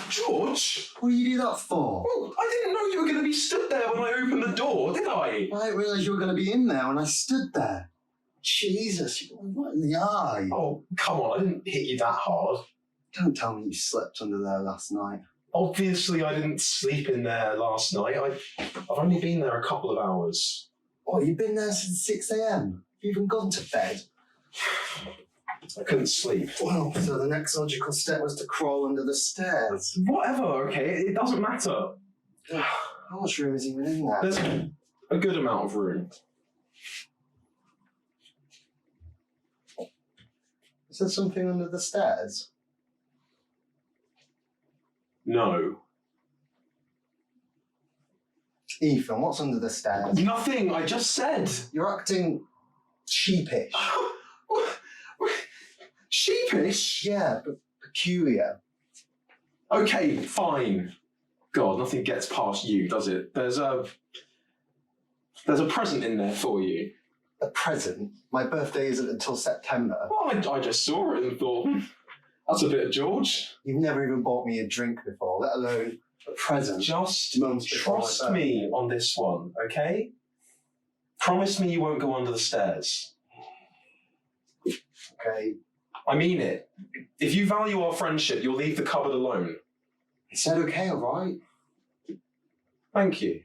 George? What do you do that for? Well, I didn't know you were going to be stood there when I opened the door, did I? I didn't realise you were going to be in there when I stood there. Jesus, you got me right in the eye. Oh, come on, I didn't hit you that hard. Don't tell me you slept under there last night. Obviously, I didn't sleep in there last night. I've only been there a couple of hours. Oh, you've been there since 6 a.m? You even gone to bed? I couldn't sleep. Well, so the next logical step was to crawl under the stairs. Whatever, okay? It doesn't matter. How much room is even in there? There's a good amount of room. Is there something under the stairs? No. Ethan, what's under the stairs? Nothing, I just said. You're acting sheepish. Sheepish? Yeah, but peculiar. Okay, fine. God, nothing gets past you, does it? There's a present in there for you. A present? My birthday isn't until September. Well, I just saw it and thought, that's a bit of George. You've never even bought me a drink before, let alone a present. Just Months before trust my birthday. me on this one, okay? Promise me you won't go under the stairs. Okay. I mean it. If you value our friendship, you'll leave the cupboard alone. I said okay, alright? Thank you.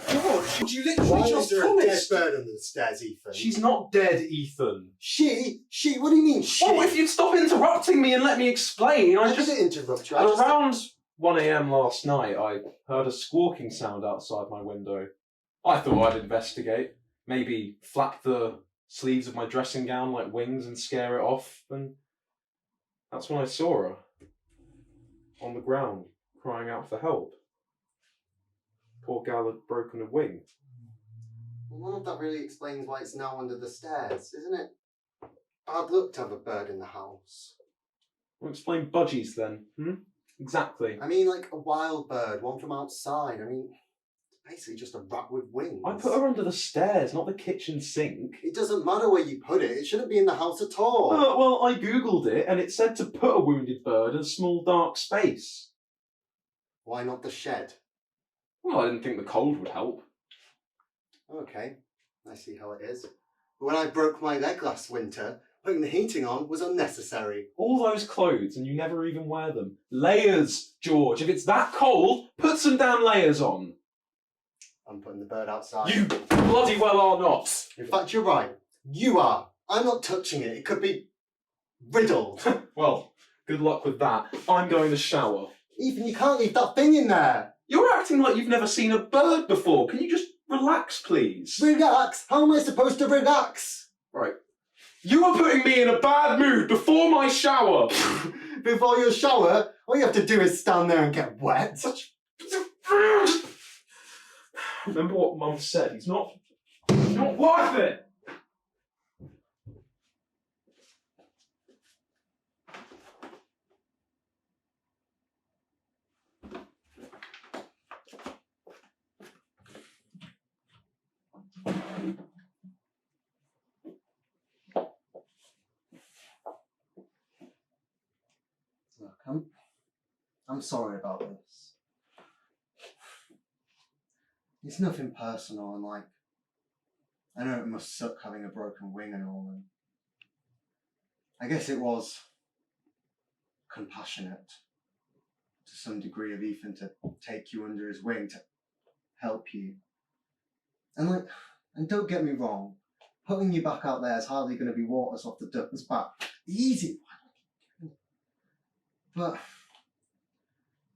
George, you literally Why just is there a dead promised. bird under the stairs, Ethan? She's not dead, Ethan. She? What do you mean, she? Oh, if you'd stop interrupting me and let me explain, I didn't interrupt you. I At just... around 1 a.m. last night, I heard a squawking sound outside my window. I thought I'd investigate. Maybe flap the sleeves of my dressing gown like wings and scare it off, and that's when I saw her. On the ground, crying out for help. Poor gal had broken a wing. Well, none of that really explains why it's now under the stairs, isn't it? Bad luck to have a bird in the house. Well, explain budgies then, Exactly. I mean, like a wild bird, one from outside. I mean, it's basically just a rat with wings. I put her under the stairs, not the kitchen sink. It doesn't matter where you put it. It shouldn't be in the house at all. Well, I googled it, and it said to put a wounded bird in a small dark space. Why not the shed? Well, I didn't think the cold would help. Okay, I see how it is. But when I broke my leg last winter, putting the heating on was unnecessary. All those clothes, and you never even wear them. Layers, George. If it's that cold, put some damn layers on. I'm putting the bird outside. You bloody well are not. In fact, you're right. You are. I'm not touching it. It could be riddled. Well, good luck with that. I'm going to shower. Ethan, you can't leave that thing in there. You're acting like you've never seen a bird before. Can you just relax, please? Relax? How am I supposed to relax? Right. You are putting me in a bad mood before my shower. Before your shower, all you have to do is stand there and get wet. Remember what Mum said. He's not worth it. Look, I'm sorry about this. It's nothing personal, and like, I know it must suck having a broken wing and all, and I guess it was compassionate to some degree of Ethan to take you under his wing to help you. And like, and don't get me wrong, putting you back out there is hardly going to be waters off the duck's back. Easy. But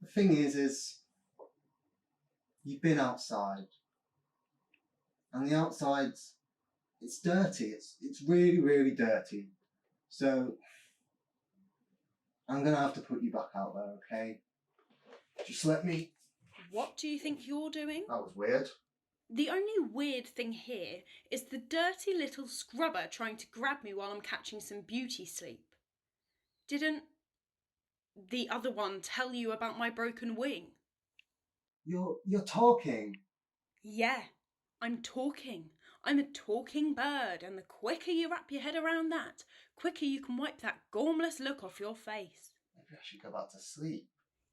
the thing is you've been outside, and the outside's, it's dirty. It's really, really dirty. So I'm going to have to put you back out there, okay? Just let me... What do you think you're doing? That was weird. The only weird thing here is the dirty little scrubber trying to grab me while I'm catching some beauty sleep. Didn't the other one tell you about my broken wing? You're talking. Yeah, I'm talking. I'm a talking bird, and the quicker you wrap your head around that, quicker you can wipe that gormless look off your face. Maybe I should go back to sleep.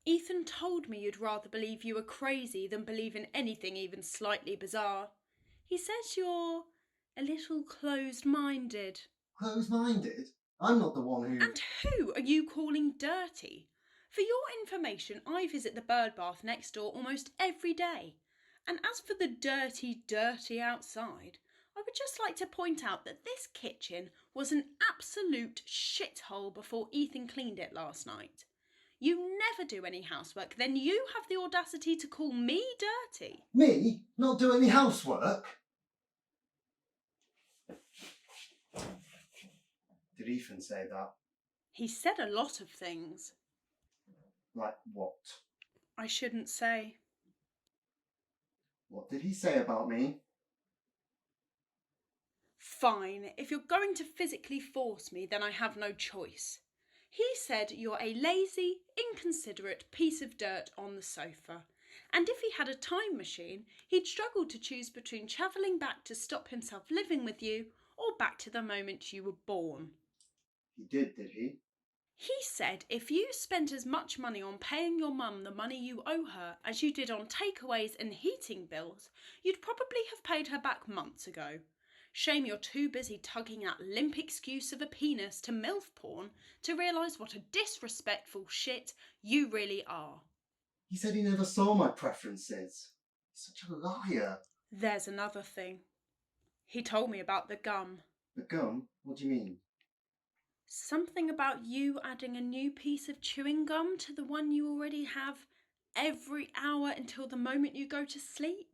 Ethan told me you'd rather believe you were crazy than believe in anything even slightly bizarre. He says you're a little closed-minded. Close-minded? I'm not the one who... And who are you calling dirty? For your information, I visit the bird bath next door almost every day. And as for the dirty outside, I would just like to point out that this kitchen was an absolute shithole before Ethan cleaned it last night. You never do any housework, then you have the audacity to call me dirty. Me? Not do any housework? Did Ethan say that? He said a lot of things. Like what? I shouldn't say. What did he say about me? Fine, if you're going to physically force me, then I have no choice. He said you're a lazy, inconsiderate piece of dirt on the sofa. And if he had a time machine, he'd struggle to choose between travelling back to stop himself living with you or back to the moment you were born. He did he? He said if you spent as much money on paying your mum the money you owe her as you did on takeaways and heating bills, you'd probably have paid her back months ago. Shame you're too busy tugging that limp excuse of a penis to MILF porn to realise what a disrespectful shit you really are. He said he never saw my preferences. He's such a liar. There's another thing. He told me about the gum. The gum? What do you mean? Something about you adding a new piece of chewing gum to the one you already have every hour until the moment you go to sleep.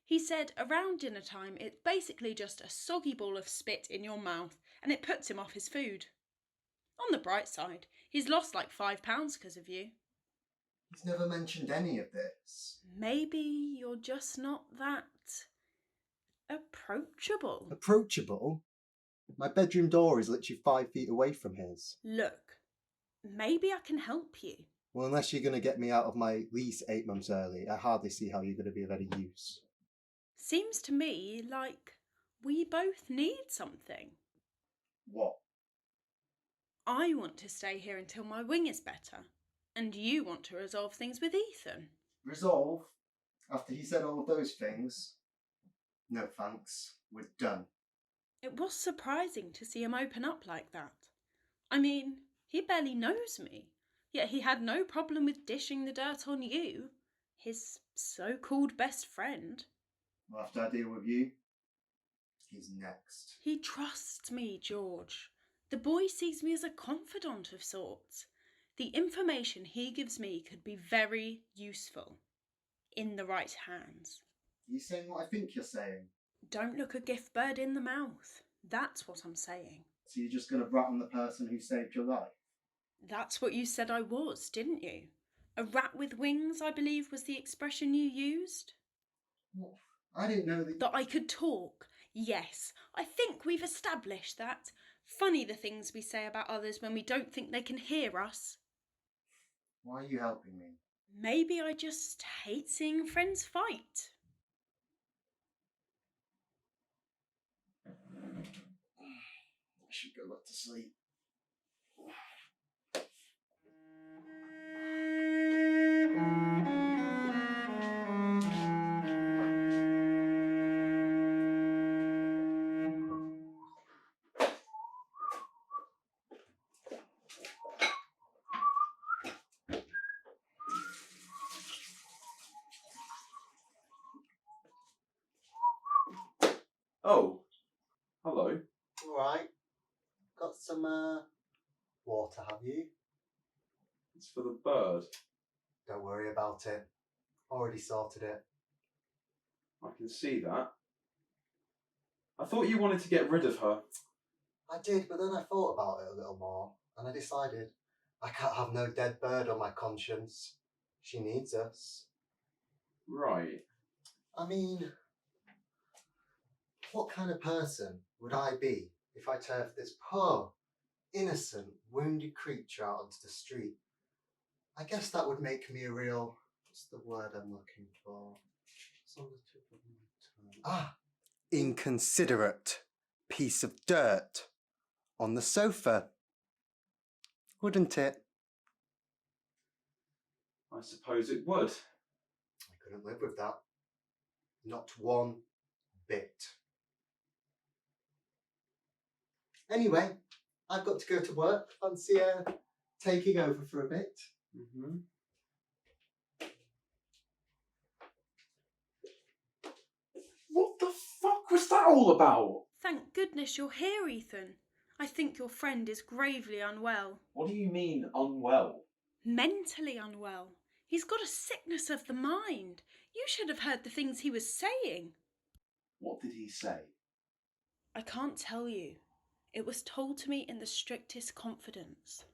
He said around dinner time it's basically just a soggy ball of spit in your mouth and it puts him off his food. On the bright side, he's lost like £5 because of you. He's never mentioned any of this. Maybe you're just not that approachable. Approachable? My bedroom door is literally 5 feet away from his. Look, maybe I can help you. Well, unless you're going to get me out of my lease 8 months early, I hardly see how you're going to be of any use. Seems to me like we both need something. What? I want to stay here until my wing is better, and you want to resolve things with Ethan. Resolve? After he said all of those things? No thanks, we're done. It was surprising to see him open up like that. I mean, he barely knows me, yet he had no problem with dishing the dirt on you, his so-called best friend. Well, after I deal with you, he's next. He trusts me, George. The boy sees me as a confidant of sorts. The information he gives me could be very useful, in the right hands. Are you saying what I think you're saying? Don't look a gift bird in the mouth. That's what I'm saying. So you're just going to rat on the person who saved your life? That's what you said I was, didn't you? A rat with wings, I believe, was the expression you used. What? I didn't know that... That I could talk. Yes, I think we've established that. Funny the things we say about others when we don't think they can hear us. Why are you helping me? Maybe I just hate seeing friends fight. I should go back to sleep. Oh, hello. Alright. Got some water, have you? It's for the bird. Don't worry about it. Already sorted it. I can see that. I thought you wanted to get rid of her. I did, but then I thought about it a little more, and I decided I can't have no dead bird on my conscience. She needs us. Right. I mean, what kind of person would I be if I turfed this poor, innocent, wounded creature out onto the street? I guess that would make me a real... What's the word I'm looking for? It's on the tip of my tongue. Inconsiderate piece of dirt on the sofa. Wouldn't it? I suppose it would. I couldn't live with that. Not one bit. Anyway, I've got to go to work. Fancy taking over for a bit. Mm-hmm. What the fuck was that all about? Thank goodness you're here, Ethan. I think your friend is gravely unwell. What do you mean, unwell? Mentally unwell. He's got a sickness of the mind. You should have heard the things he was saying. What did he say? I can't tell you. It was told to me in the strictest confidence.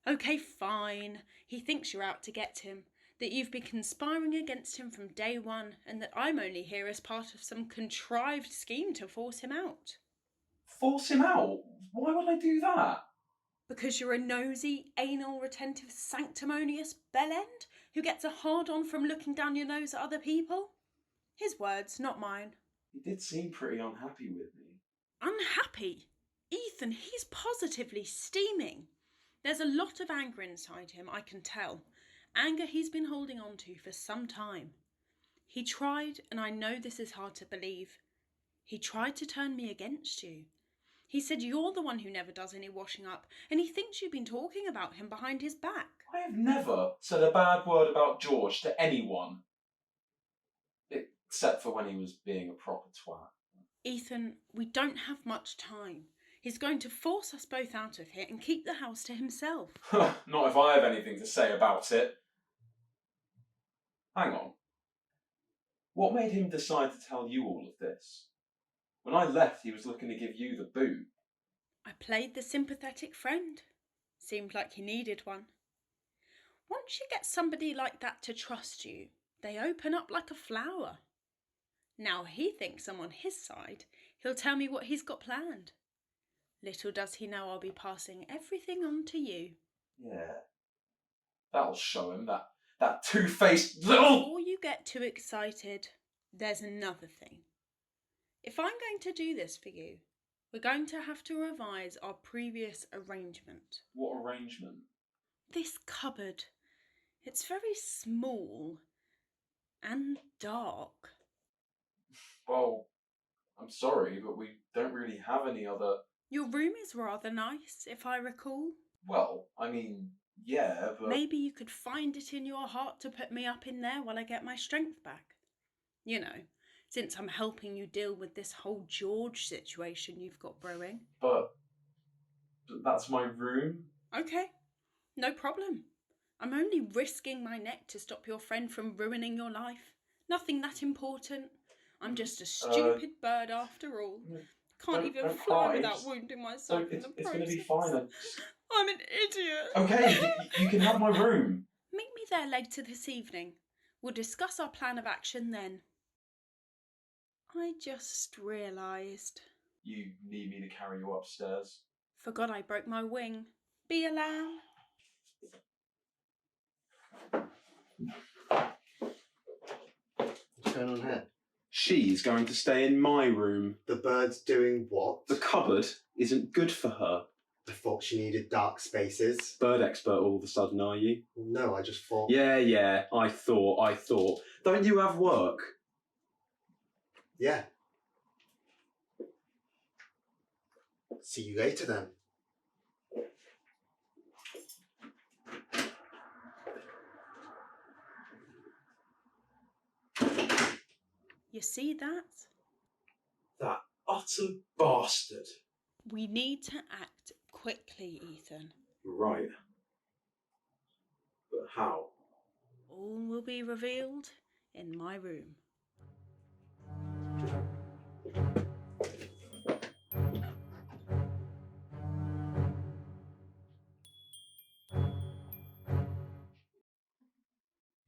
Okay, fine. He thinks you're out to get him, that you've been conspiring against him from day one, and that I'm only here as part of some contrived scheme to force him out. Force him out? Why would I do that? Because you're a nosy, anal, retentive, sanctimonious bellend who gets a hard-on from looking down your nose at other people? His words, not mine. He did seem pretty unhappy with me. Unhappy? Ethan, he's positively steaming. There's a lot of anger inside him, I can tell. Anger he's been holding on to for some time. He tried, and I know this is hard to believe, he tried to turn me against you. He said you're the one who never does any washing up, and he thinks you've been talking about him behind his back. I have never said a bad word about George to anyone. Except for when he was being a proper twat. Ethan, we don't have much time. He's going to force us both out of here and keep the house to himself. Not if I have anything to say about it. Hang on. What made him decide to tell you all of this? When I left, he was looking to give you the boot. I played the sympathetic friend. Seemed like he needed one. Once you get somebody like that to trust you, they open up like a flower. Now he thinks I'm on his side. He'll tell me what he's got planned. Little does he know I'll be passing everything on to you. Yeah. That'll show him, that two-faced little... Before you get too excited, there's another thing. If I'm going to do this for you, we're going to have to revise our previous arrangement. What arrangement? This cupboard. It's very small and dark. Well, I'm sorry, but we don't really have any other... Your room is rather nice, if I recall. Well, I mean, yeah, but... Maybe you could find it in your heart to put me up in there while I get my strength back. You know, since I'm helping you deal with this whole George situation you've got brewing. But that's my room? Okay, no problem. I'm only risking my neck to stop your friend from ruining your life. Nothing that important. I'm just a stupid bird after all. Can't even fly without wounding myself in the process. It's going to be fine. I'm an idiot. Okay, you can have my room. Meet me there later this evening. We'll discuss our plan of action then. I just realised. You need me to carry you upstairs? Forgot I broke my wing. Be a lamb. What's going on here? She's going to stay in my room. The bird's doing what? The cupboard isn't good for her. I thought she needed dark spaces. Bird expert all of a sudden, are you? No, I just thought... Yeah, I thought. Don't you have work? Yeah. See you later then. You see that? That utter bastard. We need to act quickly, Ethan. Right. But how? All will be revealed in my room.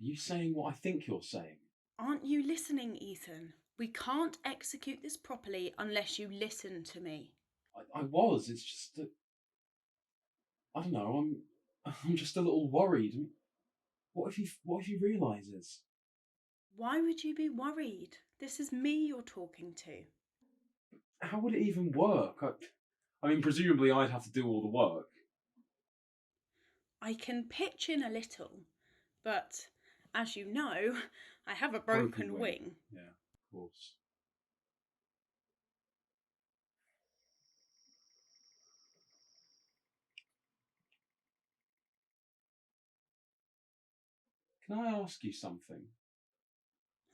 you saying what I think you're saying? Aren't you listening, Ethan? We can't execute this properly unless you listen to me. I was. It's just that I don't know. I'm just a little worried. What if he realizes? Why would you be worried? This is me you're talking to. How would it even work? I mean, presumably I'd have to do all the work. I can pitch in a little, but as you know, I have a broken wing. Yeah, of course. Can I ask you something?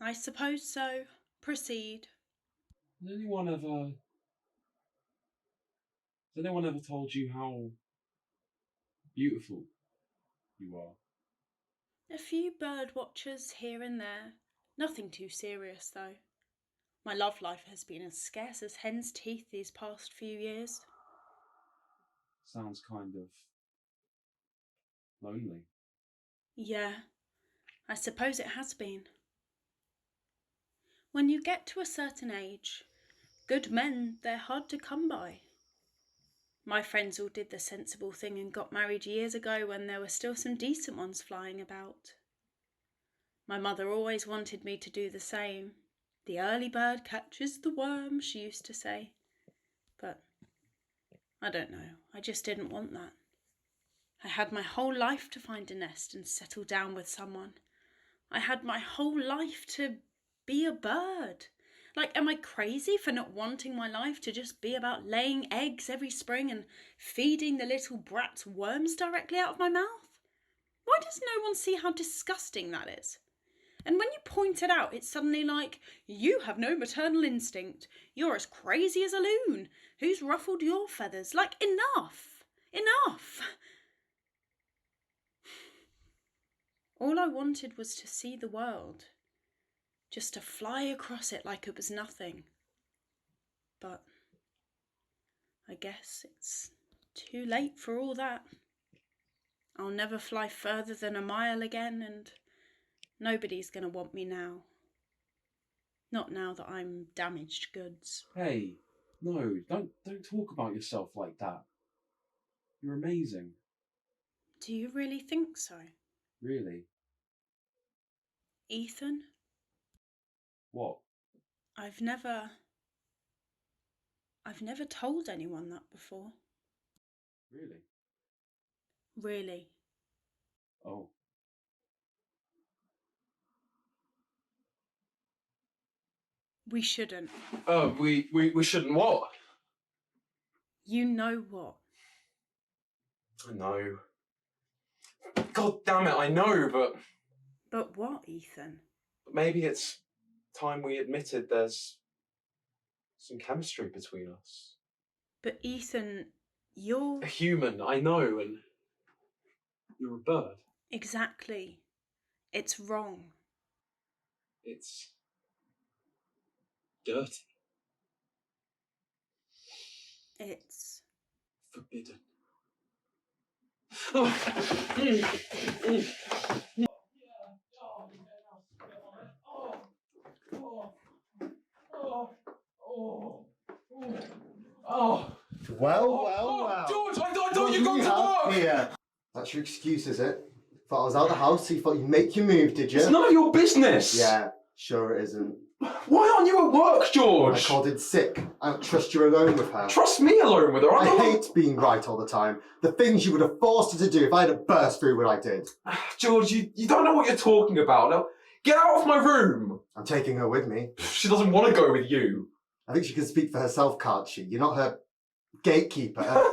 I suppose so. Proceed. Has anyone ever told you how beautiful you are? A few bird watchers here and there. Nothing too serious, though. My love life has been as scarce as hen's teeth these past few years. Sounds kind of lonely. Yeah, I suppose it has been. When you get to a certain age, good men, they're hard to come by. My friends all did the sensible thing and got married years ago when there were still some decent ones flying about. My mother always wanted me to do the same. The early bird catches the worm, she used to say. But I don't know, I just didn't want that. I had my whole life to find a nest and settle down with someone. I had my whole life to be a bird. Like, am I crazy for not wanting my life to just be about laying eggs every spring and feeding the little brats worms directly out of my mouth? Why does no one see how disgusting that is? And when you point it out, it's suddenly like, you have no maternal instinct. You're as crazy as a loon. Who's ruffled your feathers? Like, enough. Enough. All I wanted was to see the world. Just to fly across it like it was nothing. But I guess it's too late for all that. I'll never fly further than a mile again, and nobody's going to want me now. Not now that I'm damaged goods. Hey, no, don't talk about yourself like that. You're amazing. Do you really think so? Really. Ethan? What? I've never told anyone that before. Really? Really. Oh. We shouldn't. We shouldn't what? You know what? I know. God damn it, I know, but... But what, Ethan? Maybe it's time we admitted there's some chemistry between us. But Ethan, you're... A human, I know, and you're a bird. Exactly. It's wrong. It's dirty. It's... forbidden. Well. George, I thought you got to work! Here. That's your excuse, is it? Thought I was out of the house, so you thought you'd make your move, did you? It's none of your business! Yeah, sure it isn't. Why aren't you at work, George? I called in sick. I don't trust you alone with her. Trust me alone with her. I hate being right all the time. The things you would have forced her to do if I hadn't burst through what I did. George, you don't know what you're talking about. Now, get out of my room! I'm taking her with me. She doesn't want to go with you. I think she can speak for herself, can't she? You're not her gatekeeper.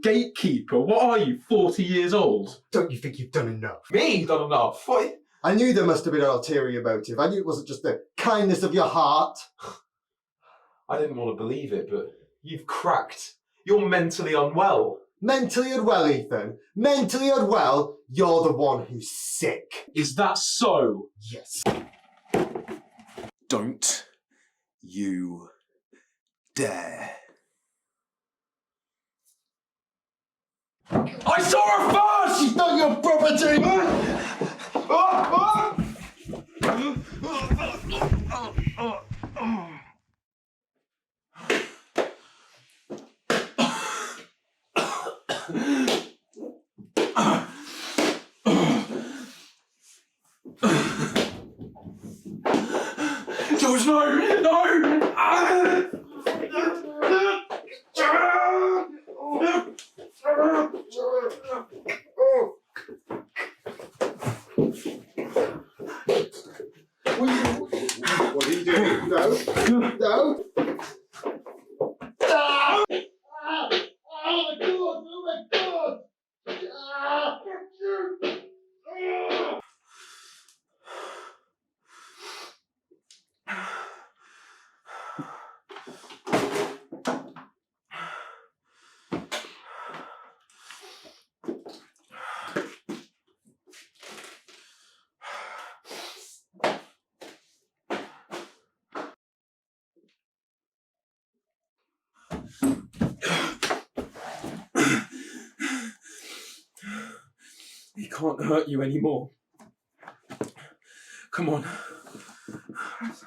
Gatekeeper? What are you, 40 years old? Don't you think you've done enough? Me? Done enough? What? I knew there must have been an ulterior motive. I knew it wasn't just the kindness of your heart. I didn't want to believe it, but you've cracked. You're mentally unwell. Mentally unwell, Ethan. Mentally unwell, you're the one who's sick. Is that so? Yes. Don't you dare. I saw her first! She's not your property! George, no! No! What are you doing? No. No. Ah! Ah! Oh my god! Oh my god! Ah! Ah! He can't hurt you anymore. Come on.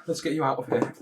Let's get you out of here.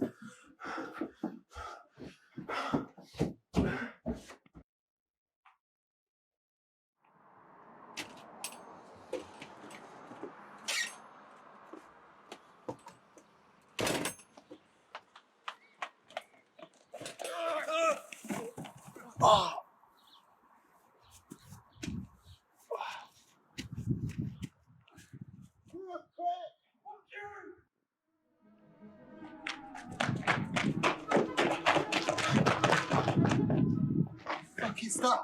Fuck is that?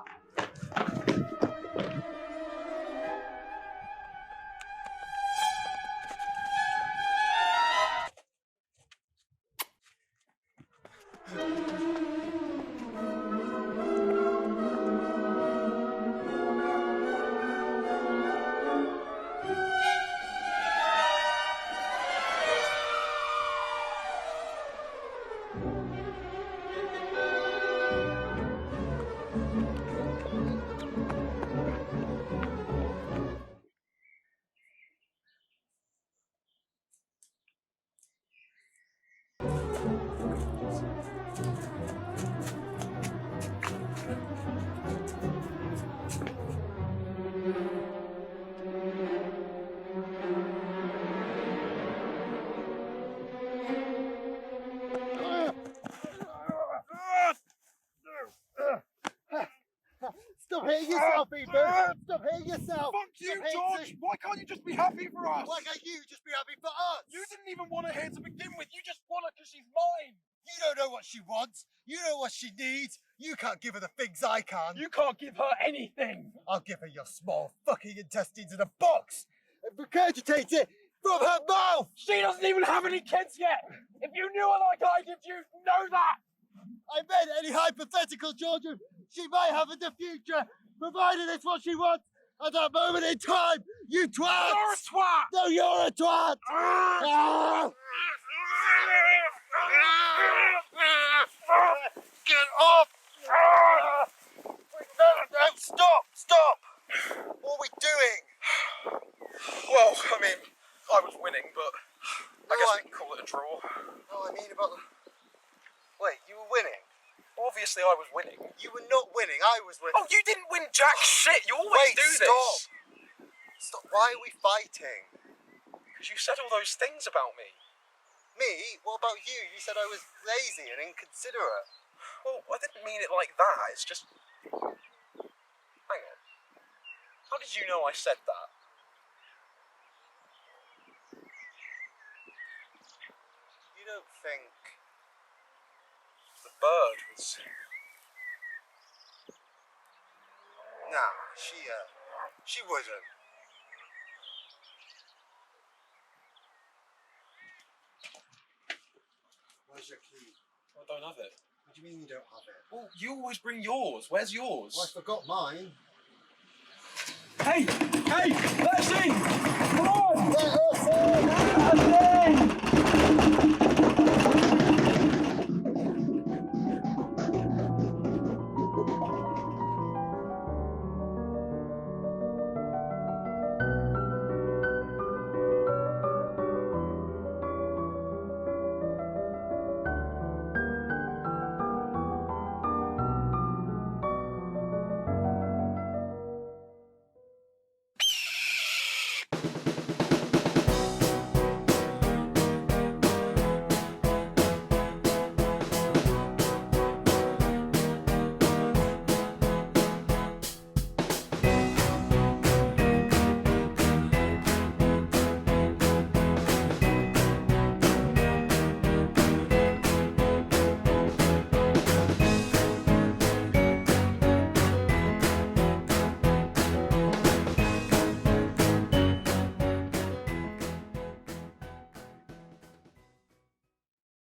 Stop hitting yourself, Ethan! Stop hitting yourself! Fuck you, Stop George! hitting- Why can't you just be happy for us? Why can't you just be happy for us? You didn't even want her here to begin with. You just want her because she's mine. You don't know what she wants. You know what she needs. You can't give her the things I can. You can't give her anything. I'll give her your small fucking intestines in a box and regurgitate it from her mouth. She doesn't even have any kids yet. If you knew her like I did, you'd know that. I meant any hypothetical children she might have in the future, provided it's what she wants at that moment in time. You twat! You're a twat. No, you're a twat! Ah! Get off! No, stop! What are we doing? Well, I mean, I was winning, but I guess No, we can call it a draw. No, I mean about the... Wait, you were winning? Obviously, I was winning. You were not winning, I was winning. Oh, you didn't win jack shit. You always Wait, do stop. this. Stop, why are we fighting? Because you said all those things about me. Me? What about you? You said I was lazy and inconsiderate. Well, I didn't mean it like that. It's just... Hang on. How did you know I said that? You don't think... The bird was... Nah, she wouldn't. Where's your key? I don't have it. What do you mean you don't have it? Well, you always bring yours. Where's yours? Well, I forgot mine. Hey, let us in. Come on. Let us in!